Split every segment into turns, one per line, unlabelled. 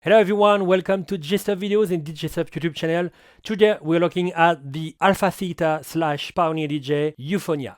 Hello everyone, welcome to DJSTUFF videos in DJSTUFF YouTube channel. Today we're looking at the AlphaTheta / Pioneer DJ Euphonia.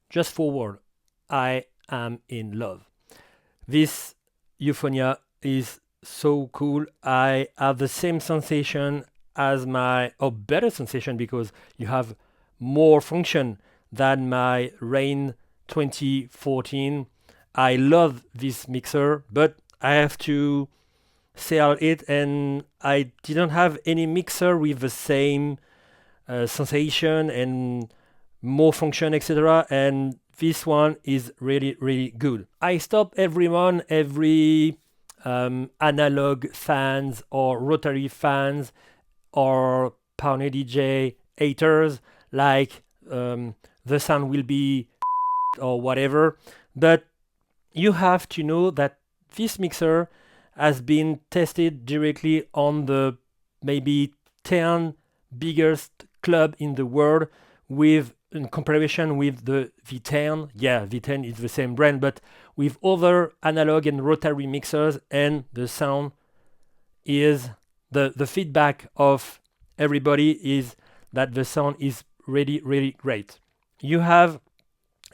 Just forward, I am in love. This Euphonia is so cool. I have the same sensation as or better sensation because you have more function than my Rain 2014. I love this mixer, but I have to sell it, and I didn't have any mixer with the same sensation and more function, etc. And this one is really good. I stop every analog fans or rotary fans or Pioneer DJ haters like the sound will be or whatever, but you have to know that this mixer has been tested directly on the maybe 10 biggest club in the world with in comparison with the V10. Yeah, V10 is the same brand, but with other analog and rotary mixers, and the sound is the feedback of everybody is that the sound is really great. You have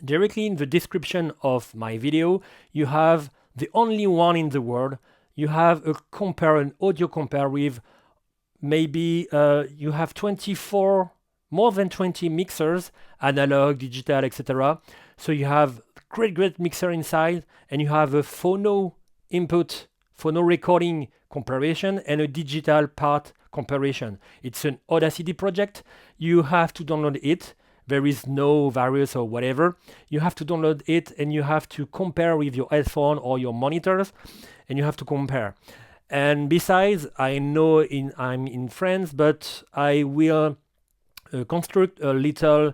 directly in the description of my video, you have the only one in the world. You have an audio compare with maybe you have more than 20 mixers, analog, digital, etc. So you have great mixer inside, and you have a phono input, phono recording comparison, and a digital part comparison. It's an Audacity project. You have to download it. There is no virus or whatever. You have to download it, and you have to compare with your headphone or your monitors, and you have to compare. And besides, I know I'm in France, but I will construct a little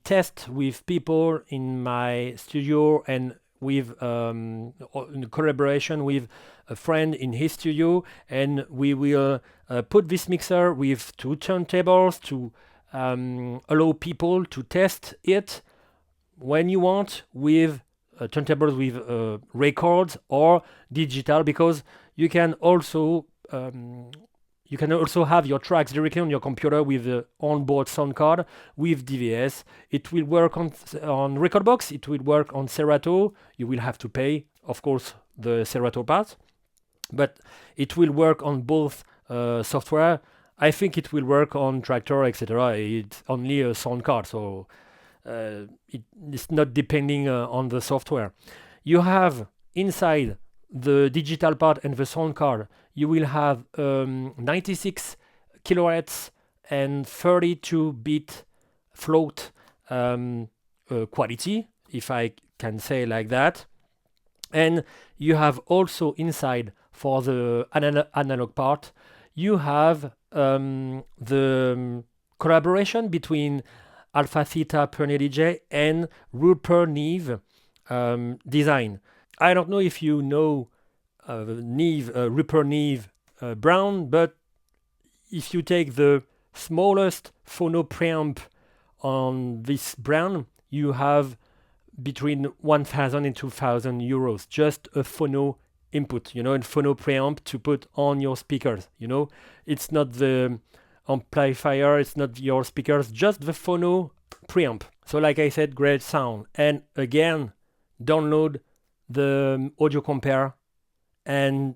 test with people in my studio and with in collaboration with a friend in his studio, and we will put this mixer with 2 turntables to allow people to test it when you want with turntables with records or digital, because you can also have your tracks directly on your computer with the onboard sound card with DVS. It will work on Recordbox. It will work on Serato. You will have to pay, of course, the Serato part, but it will work on both software. I think it will work on Traktor, etc. It's only a sound card, so it's not depending on the software. You have inside the digital part and the sound card, you will have 96 kilohertz and 32-bit float quality, if I can say like that. And you have also inside, for the analog part, you have the collaboration between AlphaTheta Pioneer DJ and Rupert Neve design. I don't know if you know Rupert Neve Brown, but if you take the smallest phono preamp on this brand, you have between 1,000 and 2,000 euros, just a phono input, and phono preamp to put on your speakers. It's not the amplifier, it's not your speakers, just the phono preamp. So like I said, great sound. And again, download the audio compare, and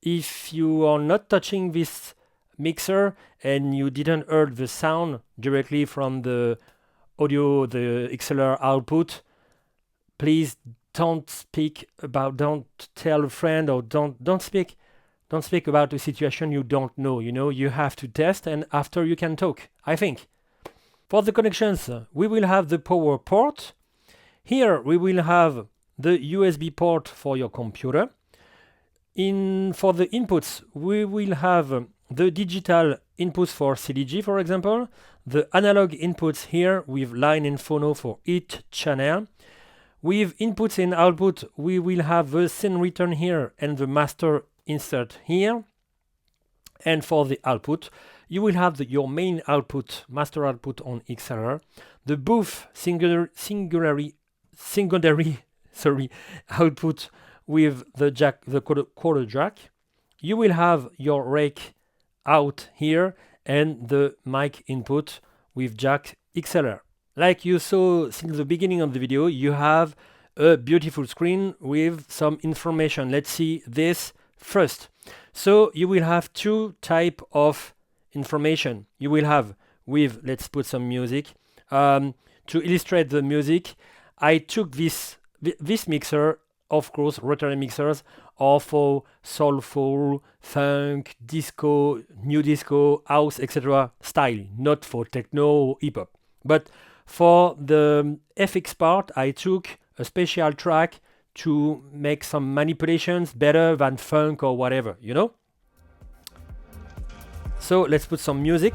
if you are not touching this mixer and you didn't hear the sound directly from the audio, the XLR output, please don't tell a friend, or don't speak about a situation you don't know. You have to test, and after you can talk, I think. For the connections, we will have the power port. Here we will have the USB port for your computer. For the inputs, we will have the digital inputs for CDG, for example, the analog inputs here with line and phono for each channel. With inputs and output, we will have the send return here and the master insert here. And for the output, you will have your main output, master output on XLR, the booth secondary output with the jack, the quarter jack. You will have your rec out here and the mic input with jack XLR. Like you saw since the beginning of the video, you have a beautiful screen with some information. Let's see this first. So you will have two type of information. You will have with, let's put some music. To illustrate the music, I took this mixer, of course, rotary mixers are for soulful, funk, disco, new disco, house, etc. style, not for techno or hip-hop. But for the FX part, I took a special track to make some manipulations better than funk or whatever, you know? So let's put some music.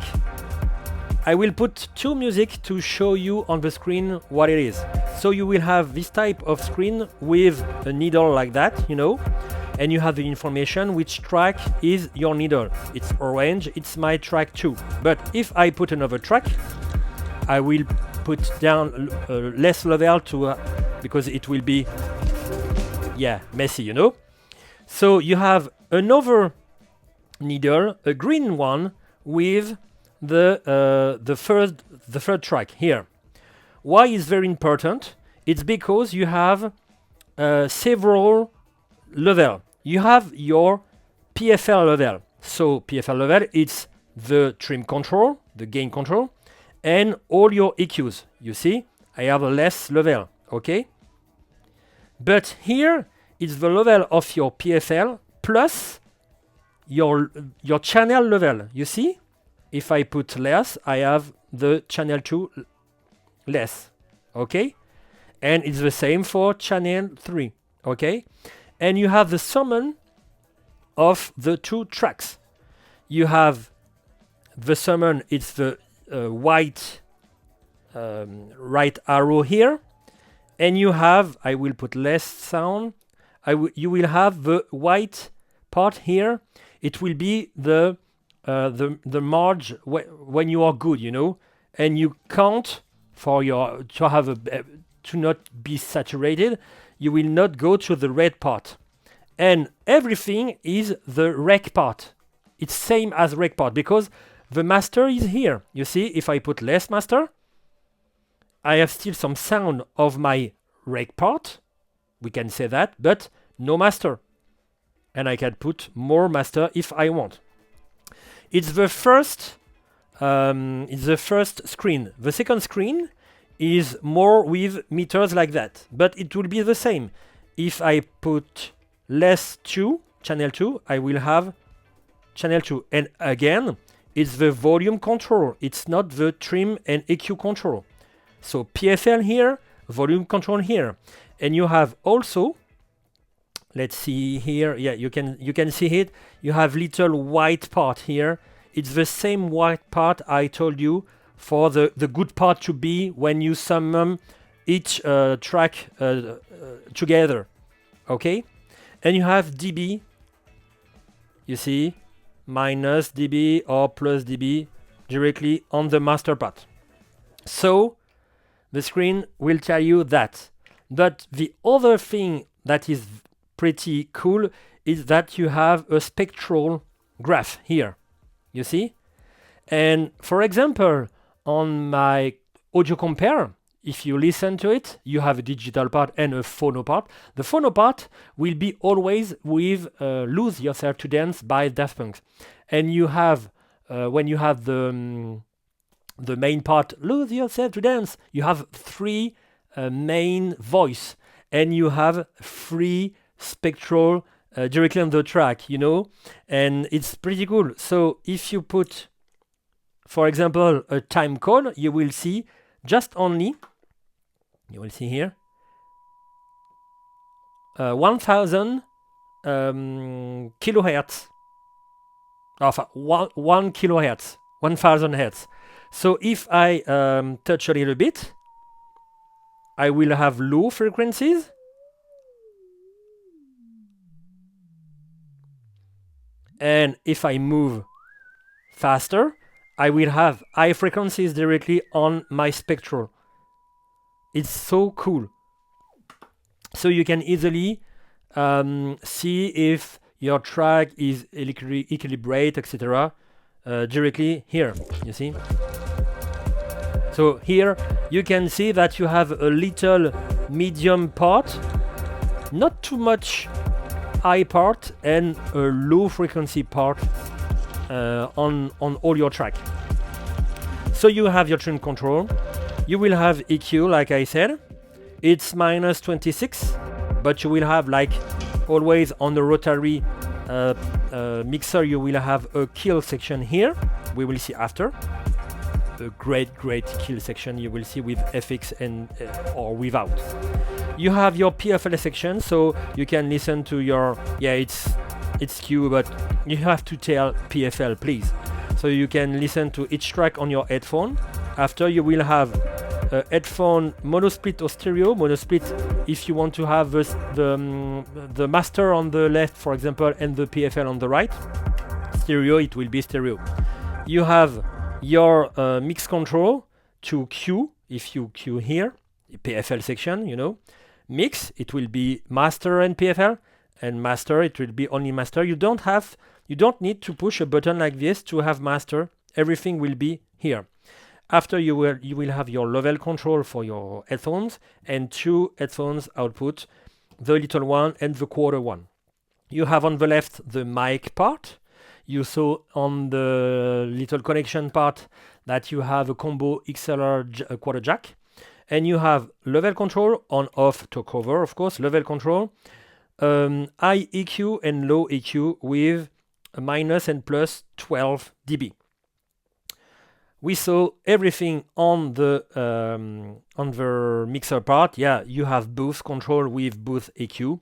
I will put two music to show you on the screen what it is. So you will have this type of screen with a needle like that, you know, and you have the information which track is your needle. It's orange, it's my track 2. But if I put another track, I will put down less level to because it will be messy, you know. So you have another needle, a green one with the third track here. Why is very important? It's because you have several level. You have your PFL level. So PFL level, it's the trim control, the gain control, and all your EQs. You see, I have a less level, okay? But here, it's the level of your PFL plus your channel level. You see? If I put less, I have the channel 2 less, okay? And it's the same for channel 3, okay? And you have the summon of the two tracks. You have the summon, it's the white right arrow here. And you have, I will put less sound, you will have the white part here. It will be the marge when you are good, you know, and you count for your to not be saturated. You will not go to the red part, and everything is the rec part. It's same as rec part because the master is here. You see, if I put less master, I have still some sound of my rec part. We can say that, but no master, and I can put more master if I want. It's the first screen. The second screen is more with meters like that, but it will be the same. If I put less 2, channel 2, I will have channel 2. And again, it's the volume control. It's not the trim and EQ control. So PFL here, volume control here. And you have also, let's see here. Yeah, you can see it. You have little white part here. It's the same white part I told you for the good part to be when you sum each track together. Okay? And you have dB. You see, minus dB or plus dB directly on the master part. So the screen will tell you that. But the other thing that is pretty cool is that you have a spectral graph here. You see? And for example, on my audio compare, if you listen to it, you have a digital part and a phono part. The phono part will be always with Lose Yourself to Dance by Daft Punk. And you have, when you have the main part, Lose Yourself to Dance, you have 3 main voice. And you have 3 spectral directly on the track, you know, and it's pretty cool. So if you put for example, a time code, you will see just only, you will see here, 1000 kilohertz, enfin, 1 kilohertz, 1000 hertz. So if I touch a little bit, I will have low frequencies. And if I move faster, I will have high frequencies directly on my spectral. It's so cool. So you can easily see if your track is equilibrate, etc. Directly here, you see. So here you can see that you have a little medium part, not too much high part, and a low frequency part on all your track. So you have your tune control. You will have EQ, like I said. It's minus 26, but you will have, like always on the rotary mixer, you will have a kill section here. We will see after. A great kill section you will see with FX and or without. You have your PFL section, so you can listen to your, yeah, it's Q, but you have to tell PFL, please. So you can listen to each track on your headphone. After, you will have a headphone monosplit or stereo. Monosplit if you want to have the master on the left, for example, and the PFL on the right. Stereo, it will be stereo. You have your mix control to Q, if you Q here, PFL section, you know. Mix, it will be master and PFL, and master, it will be only master. You don't need to push a button like this to have master. Everything will be here. After, you will have your level control for your headphones and 2 headphones output, the little one and the quarter one. You have on the left the mic part. You saw on the little connection part that you have a combo XLR quarter jack, and you have level control on off to cover, of course, level control, high EQ and low EQ with a minus and plus 12 dB. We saw everything on the mixer part. Yeah, you have boost control with boost EQ,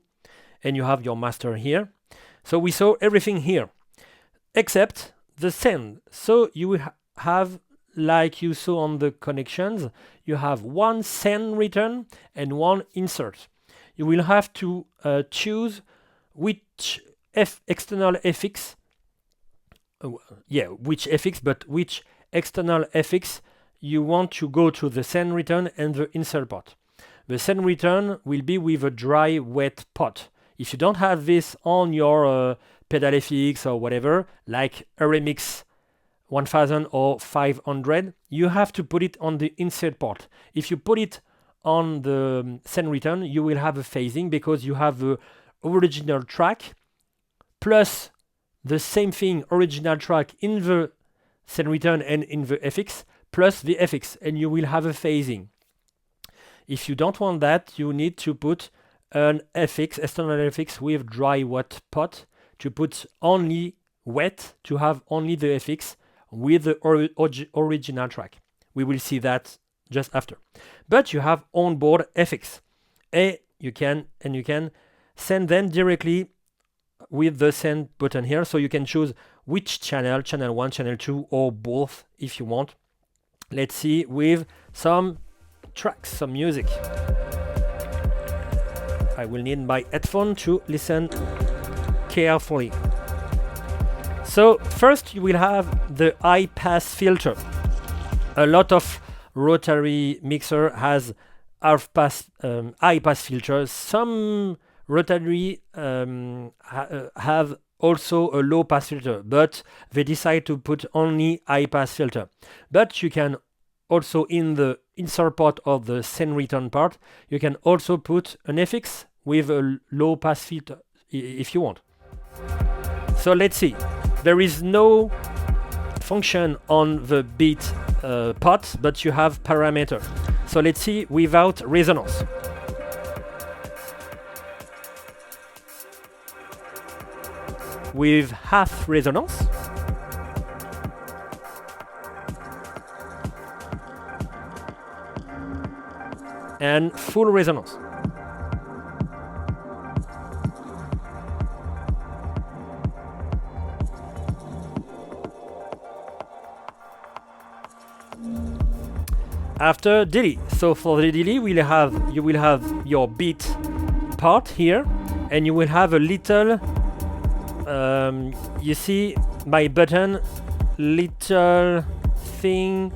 and you have your master here. So we saw everything here, except the send. So you will have, like you saw on the connections, you have one send return and one insert. You will have to choose which external FX, which FX, but which external FX you want to go to the send return and the insert pot. The send return will be with a dry wet pot. If you don't have this on your pedal FX or whatever, like a remix 1000 or 500, you have to put it on the insert port. If you put it on the send return, you will have a phasing because you have the original track plus the same thing, original track in the send return and in the FX plus the FX, and you will have a phasing. If you don't want that, you need to put an FX, external FX with dry wet pot, to put only wet, to have only the FX with the original track. We will see that just after. But you have onboard FX, and you can send them directly with the send button here. So you can choose which channel, channel 1, channel 2, or both if you want. Let's see with some tracks, some music. I will need my headphone to listen carefully. So first you will have the high pass filter. A lot of rotary mixer has high pass filters. Some rotary have also a low pass filter, but they decide to put only high pass filter. But you can also, in the insert part of the send return part, you can also put an FX with a low pass filter if you want. So let's see. There is no function on the beat pot, but you have parameter. So let's see without resonance. With half resonance. and full resonance. After delay, so for the delay you will have your beat part here, and you will have a little you see my button, little thing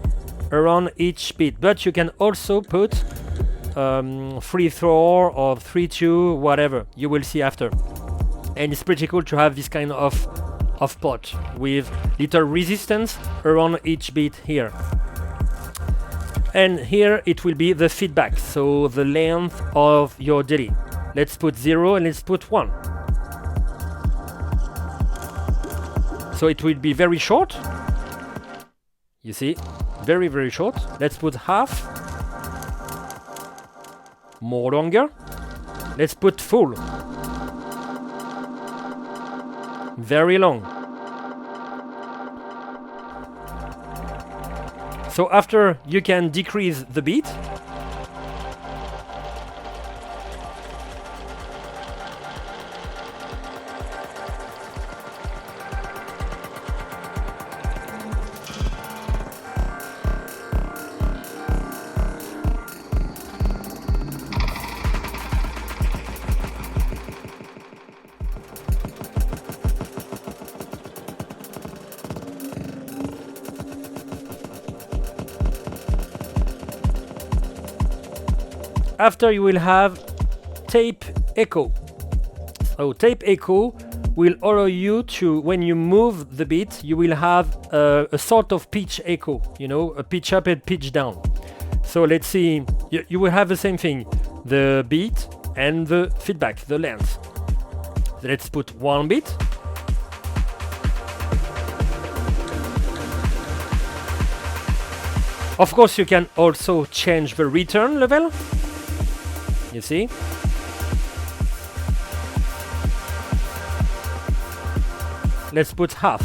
around each beat, but you can also put 3/4 or 3/2, whatever you will see after. And it's pretty cool to have this kind of pot with little resistance around each beat here. And here it will be the feedback, so the length of your delay. Let's put 0 and let's put 1. So it will be very short. You see, very, very short. Let's put half. More longer. Let's put full. Very long. So after you can decrease the beat. After you will have tape echo. So tape echo will allow you to, when you move the beat, you will have a sort of pitch echo, you know, a pitch up and pitch down. So let's see, you will have the same thing, the beat and the feedback, the length. Let's put 1 beat. Of course, you can also change the return level. You see? Let's put half.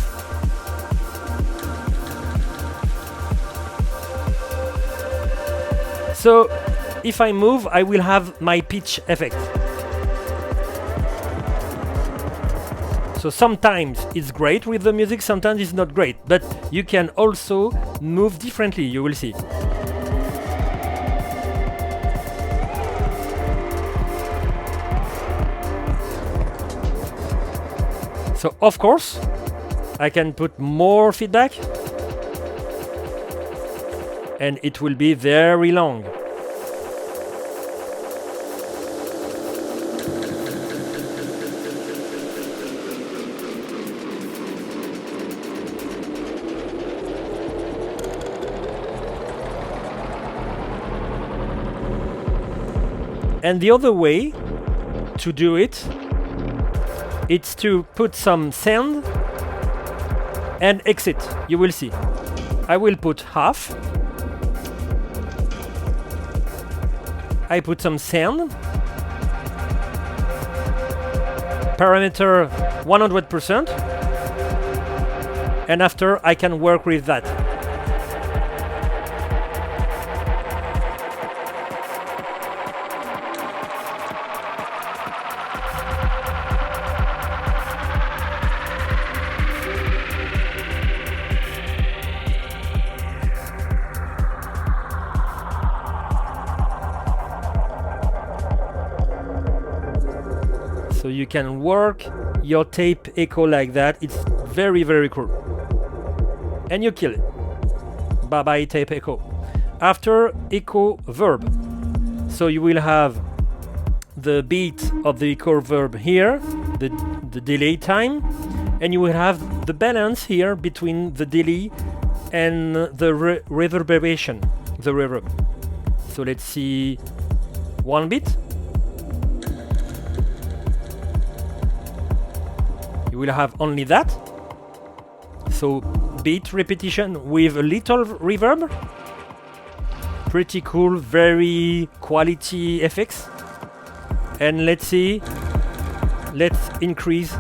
So if I move, I will have my pitch effect. So sometimes it's great with the music, sometimes it's not great, but you can also move differently, you will see. So of course, I can put more feedback and it will be very long. And the other way to do it, it's to put some sand and exit. You will see. I will put half. I put some sand. Parameter 100%. And after I can work with that. So you can work your tape echo like that. It's very, very cool. And you kill it. Bye bye tape echo. After echo verb. So you will have the beat of the echo verb here, the delay time, and you will have the balance here between the delay and the reverberation, the reverb. So let's see 1 beat. You will have only that. So beat repetition with a little reverb. Pretty cool, very quality effects. And let's see, let's increase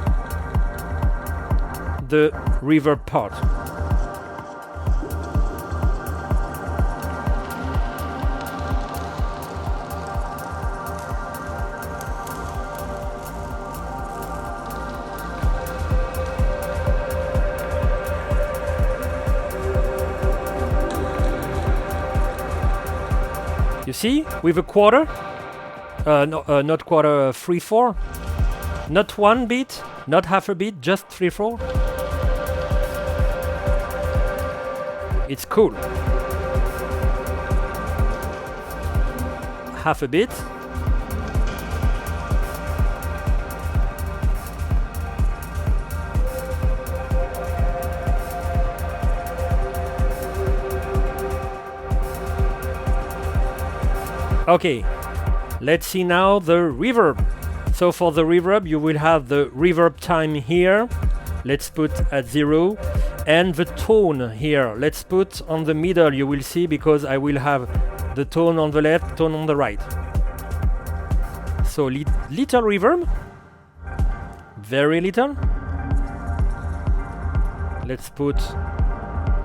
the reverb part. You see, with a quarter, not quarter, 3/4, not 1 beat, not half a beat, just 3/4. It's cool. Half a beat. Okay, let's see now the reverb. So for the reverb, you will have the reverb time here. Let's put at 0. And the tone here. Let's put on the middle, you will see, because I will have the tone on the left, tone on the right. So little reverb. Very little. Let's put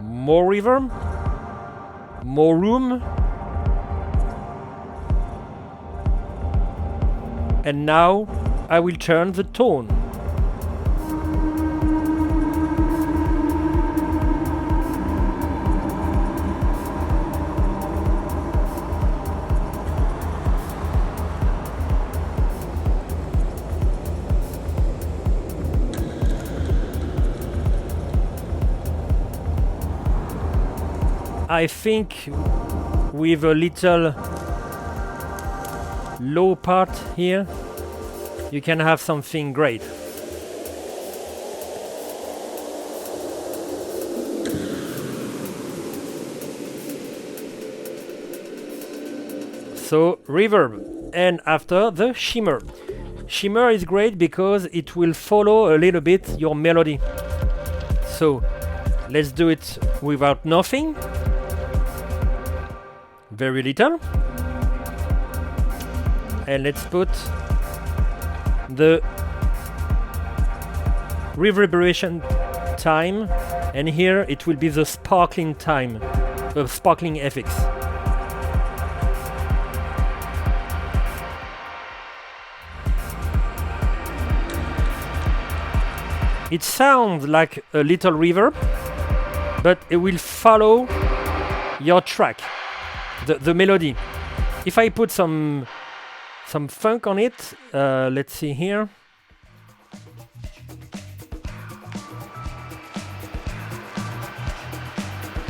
more reverb. More room. And now I will turn the tone. I think with a little low part here, you can have something great. So reverb, and after the shimmer. Shimmer is great because it will follow a little bit your melody. So let's do it without nothing. Very little. And let's put the reverberation time, and here it will be the sparkling time, the sparkling effects. It sounds like a little reverb, but it will follow your track, the melody. If I put some funk on it, let's see here.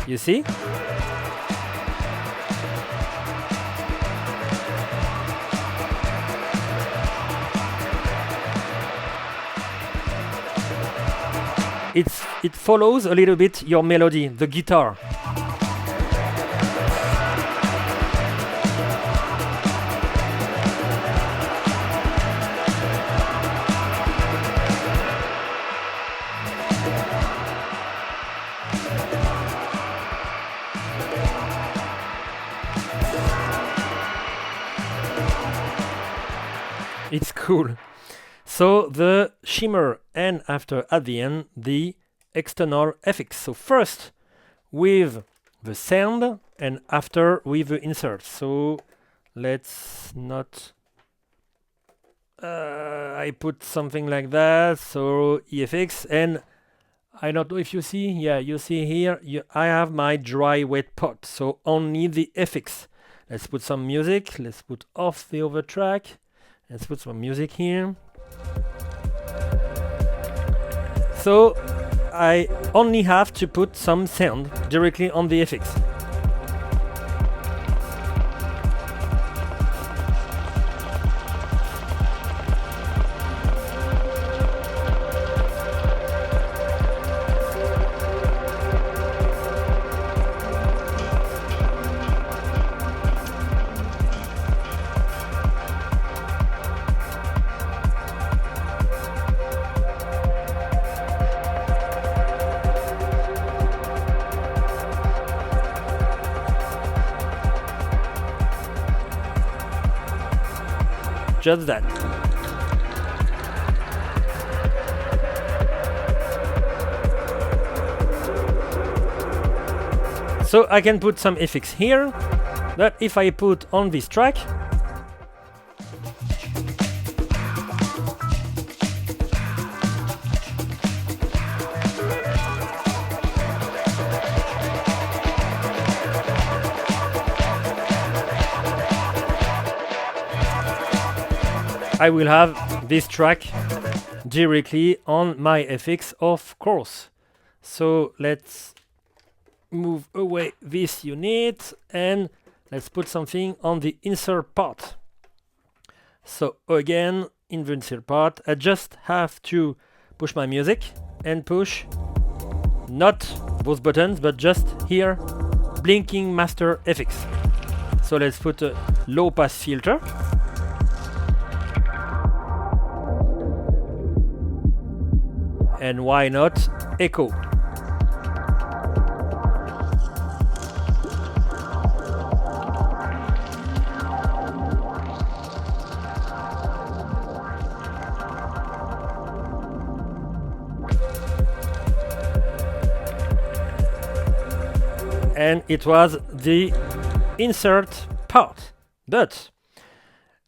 You see? It follows a little bit your melody, the guitar. It's cool. So the shimmer, and after at the end the external effects. So first with the sound, and after with the insert. So let's not I put something like that. So EFX, and I don't know if you see. Yeah, you see here. I have my dry wet pot. So only the effects. Let's put some music. Let's put off the other track. Let's put some music here. So I only have to put some sound directly on the effects. Just that. So I can put some effects here, but if I put on this track, I will have this track directly on my FX, of course. So let's move away this unit and let's put something on the insert part. So again, in the insert part, I just have to push my music and push not those buttons, but just here, blinking master FX. So let's put a low pass filter. And why not echo? And it was the insert part. But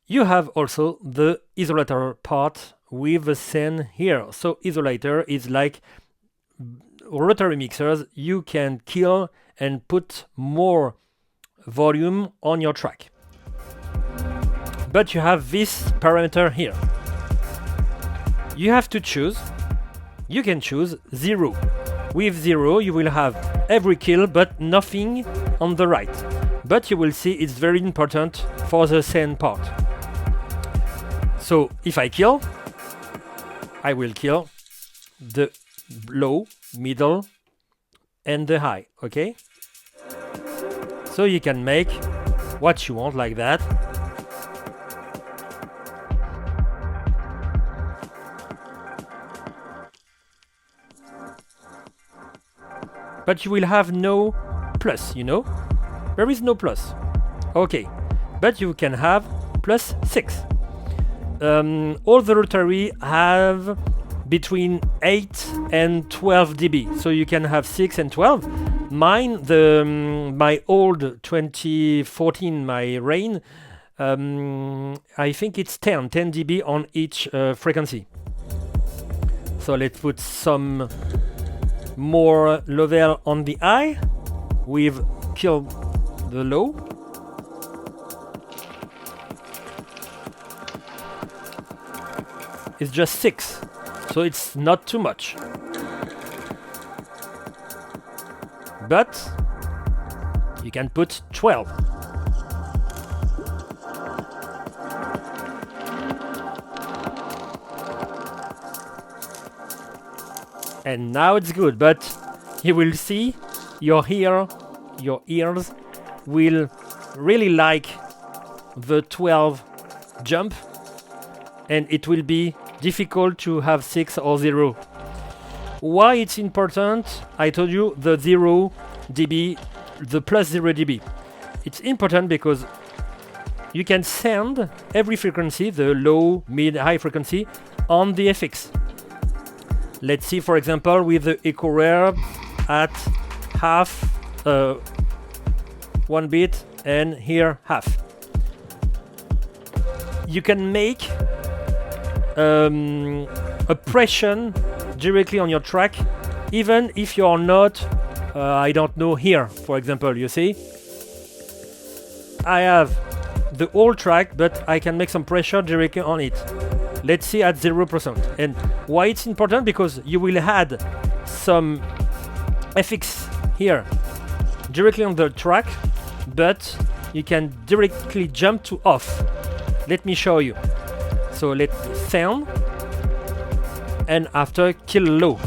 you have also the isolator part with the send here. So isolator is like rotary mixers. You can kill and put more volume on your track. But you have this parameter here. You have to choose. You can choose 0. With 0, you will have every kill, but nothing on the right. But you will see it's very important for the send part. So if I kill, I will kill the low, middle, and the high, okay? So you can make what you want like that. But you will have no plus, you know? There is no plus. Okay, but you can have plus 6. All the rotary have between 8 and 12 dB, so you can have 6 and 12. Mine, my old 2014, my Rain, I think it's 10 dB on each frequency. So let's put some more level on the high. We've killed the low. It's just 6, so it's not too much. But you can put 12. And now it's good, but you will see your ears will really like the 12 jump, and it will be difficult to have 6 or 0. Why it's important? I told you the 0 dB, the plus 0 dB. It's important because you can send every frequency, the low, mid, high frequency, on the FX. Let's see, for example, with the echo reverb at half, 1 bit, and here half. You can make a pressure directly on your track, even if you're not, I don't know, here, for example, you see? I have the whole track, but I can make some pressure directly on it. Let's see at 0%. And why it's important? Because you will add some FX here directly on the track, but you can directly jump to off. Let me show you. So let's sound, and after kill low.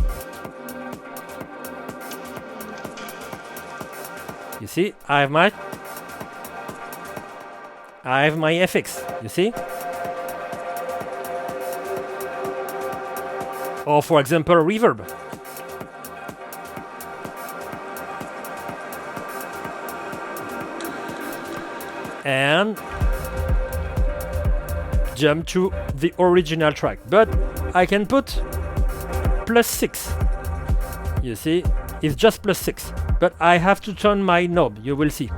You see, I have my FX, you see? Or for example, reverb. And jump to the original track. But I can put plus 6. You see, it's just plus 6. But I have to turn my knob, you will see.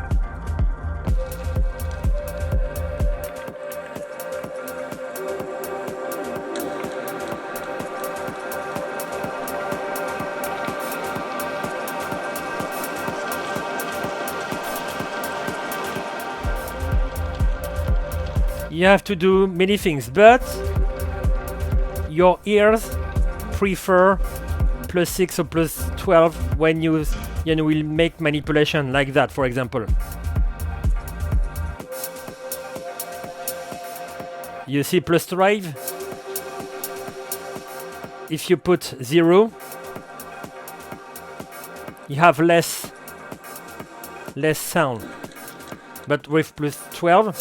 you have to do many things, but your ears prefer +6 or +12 when you will make manipulation like that, for example. You see +5. If you put 0, you have less sound. But with +12,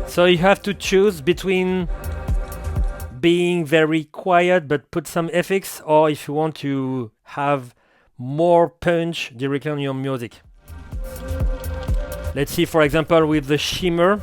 so you have to choose between being very quiet but put some effects, or if you want to have more punch directly on your music. Let's see, for example, with the shimmer.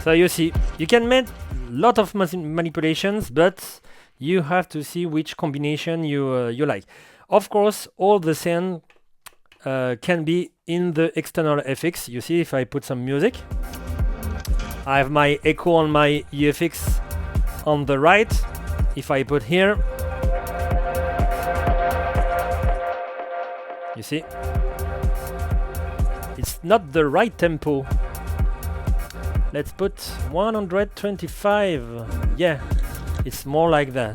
So you see, you can make a lot of manipulations, but you have to see which combination you like. Of course, all the sound can be in the external effects. You see, if I put some music, I have my echo on my UFX on the right. If I put here, you see, it's not the right tempo. Let's put 125. Yeah, it's more like that.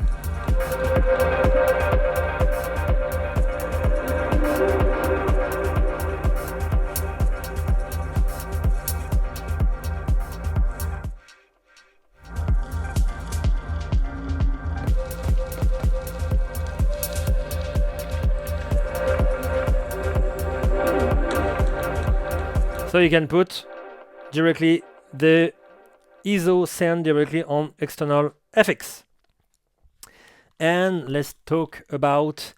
So you can put directly the ISO sound directly on external effects. And let's talk about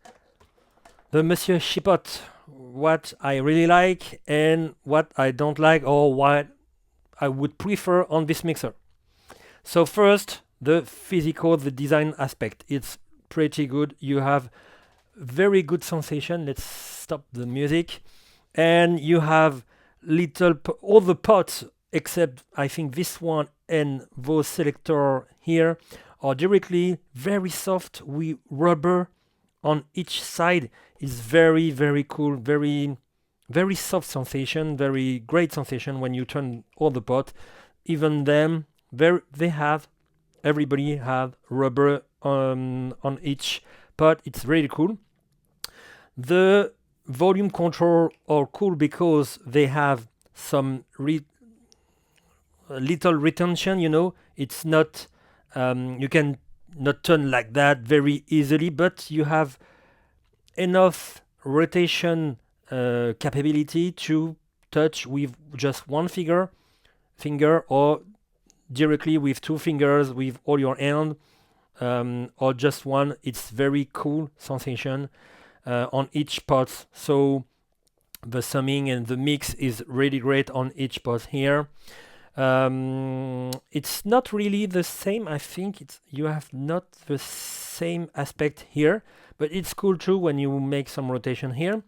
the Monsieur Chipote, what I really like and what I don't like, or what I would prefer on this mixer. So first, the physical, the design aspect. It's pretty good. You have very good sensation. Let's stop the music. And you have all the pots except I think this one and those selector here are directly very soft with rubber on each side. Is very, very cool, very, very soft sensation, very great sensation when you turn all the pot. Even them, everybody have rubber on each pot. It's really cool. The volume control are cool because they have some little retention, you know. It's not you can not turn like that very easily, but you have enough rotation capability to touch with just one finger or directly with 2 fingers with all your hand, or just one. It's very cool sensation on each pot. So the summing and the mix is really great on each pot here. It's not really the same. I think you have not the same aspect here, but it's cool too when you make some rotation here.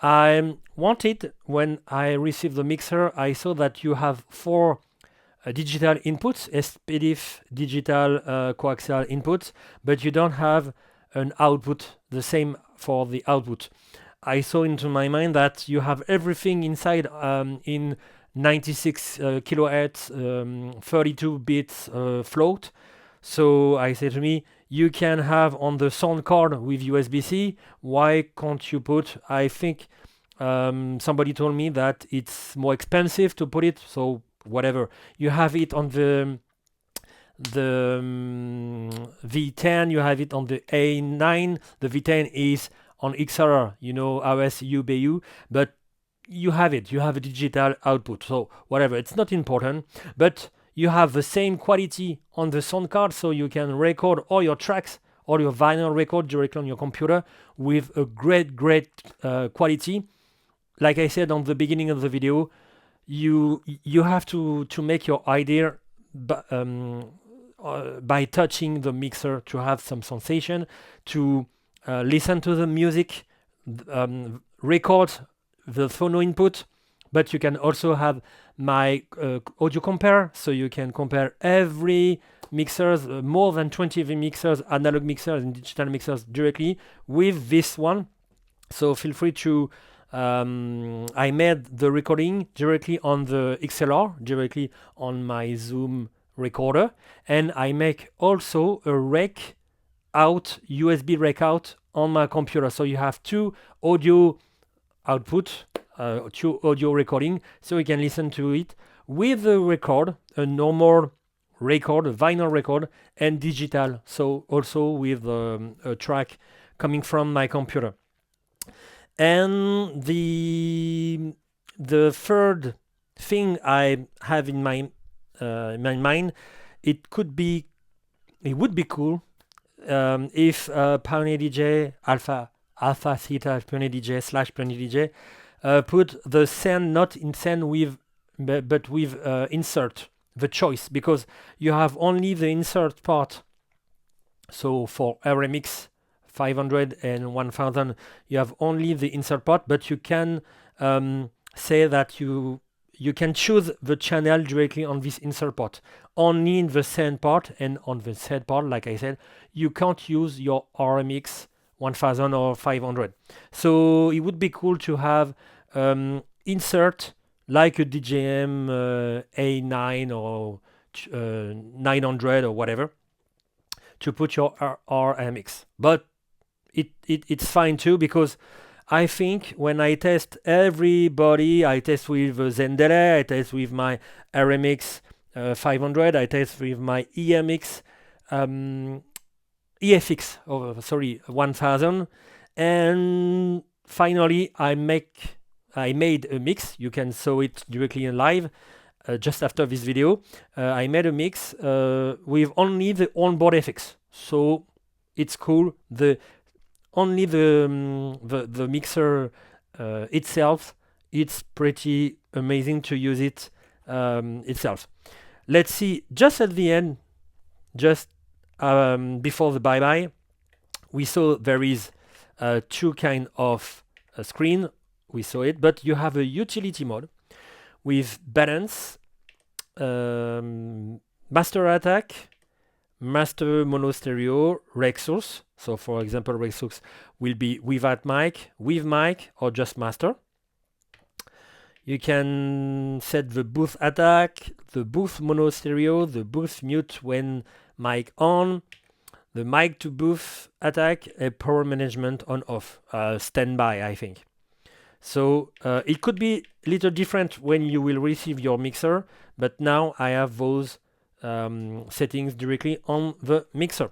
I wanted, when I received the mixer, I saw that you have 4 digital inputs, SPDIF digital coaxial inputs, but you don't have an output the same for the output. I saw into my mind that you have everything inside in 96 kilohertz, 32 bits float. So I said to me, you can have on the sound card with USB-C. Why can't you put, I think somebody told me that it's more expensive to put it, so whatever. You have it on the V10, you have it on the A9. The V10 is on XLR, you know, AUS, but you have it, you have a digital output, so whatever, it's not important, but you have the same quality on the sound card, so you can record all your tracks, all your vinyl record directly on your computer with a great quality. Like I said on the beginning of the video, you have to make your idea by touching the mixer to have some sensation, to listen to the music, record the phono input, but you can also have my audio compare, so you can compare every mixers, more than 20 mixers, analog mixers and digital mixers directly with this one. So feel free to I made the recording directly on the XLR, directly on my Zoom recorder, and I make also a rec out, USB rec out on my computer, so you have two audio output, to audio recording, so you can listen to it with a record, a normal record, a vinyl record, and digital, so also with a track coming from my computer. And the third thing I have in my mind, it would be cool if Pioneer DJ AlphaTheta Pioneer DJ / Pioneer DJ put the send not in send with but with insert, the choice, because you have only the insert part. So for RMX 500 and 1000 you have only the insert part, but you can say that you can choose the channel directly on this insert part, only in the send part, and on the send part, like I said, you can't use your RMX 1000 or 500. So it would be cool to have insert like a DJM A9 or 900 or whatever to put your RMX. But it's fine too, because I think when I test everybody, I test with Zendele, I test with my RMX 500, I test with my EFX 1000, and finally I made a mix. You can saw it directly in live just after this video. I made a mix with only the onboard effects, so it's cool. Only the mixer itself, it's pretty amazing to use it itself. Let's see, just at the end, just before the bye-bye, we saw there is two kind of screen. We saw it, but you have a utility mode with balance, master attack, master mono stereo, rec source. So for example, rec source will be without mic, with mic, or just master. You can set the booth attack, the booth mono stereo, the booth mute when mic on, the mic to booth attack, a power management on off, standby, I think. So it could be a little different when you will receive your mixer, but now I have those settings directly on the mixer.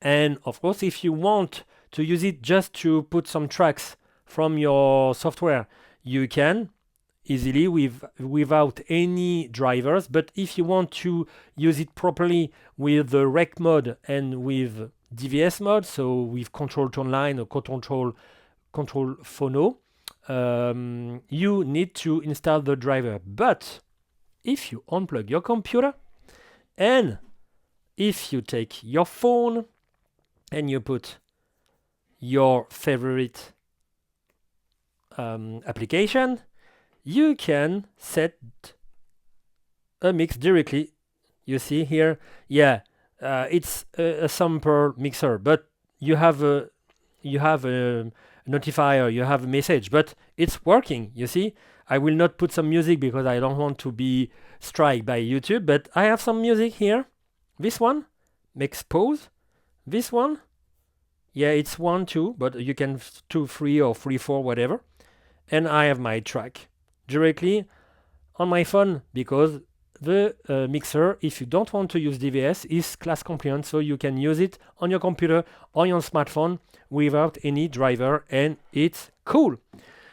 And of course, if you want to use it just to put some tracks from your software, you can easily without any drivers. But if you want to use it properly with the rec mode and with DVS mode, so with control tone line or control phono, you need to install the driver. But if you unplug your computer and if you take your phone and you put your favorite application, you can set a mix directly. You see here, yeah, it's a sample mixer, but you have a notifier, you have a message, but it's working. You see, I will not put some music because I don't want to be struck by YouTube, but I have some music here. This one makes pause, This one, yeah, it's 1, 2, but you can 2, 3 or 3, 4, whatever. And I have my track directly on my phone because the mixer, if you don't want to use DVS, is class compliant, so you can use it on your computer, on your smartphone without any driver, and it's cool.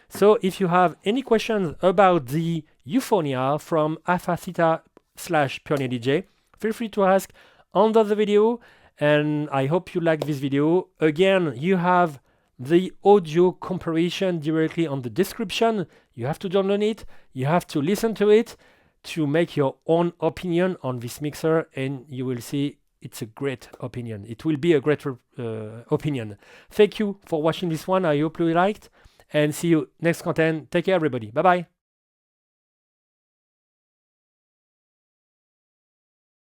So if you have any questions about the Euphonia from AlphaTheta / Pioneer DJ, feel free to ask under the video, and I hope you like this video. Again, you have the audio comparison directly on the description. You have to download it, you have to listen to it to make your own opinion on this mixer, and you will see it's a great opinion. It will be a great opinion. Thank you for watching this one. I hope you liked, and see you next content. Take care, everybody. Bye bye.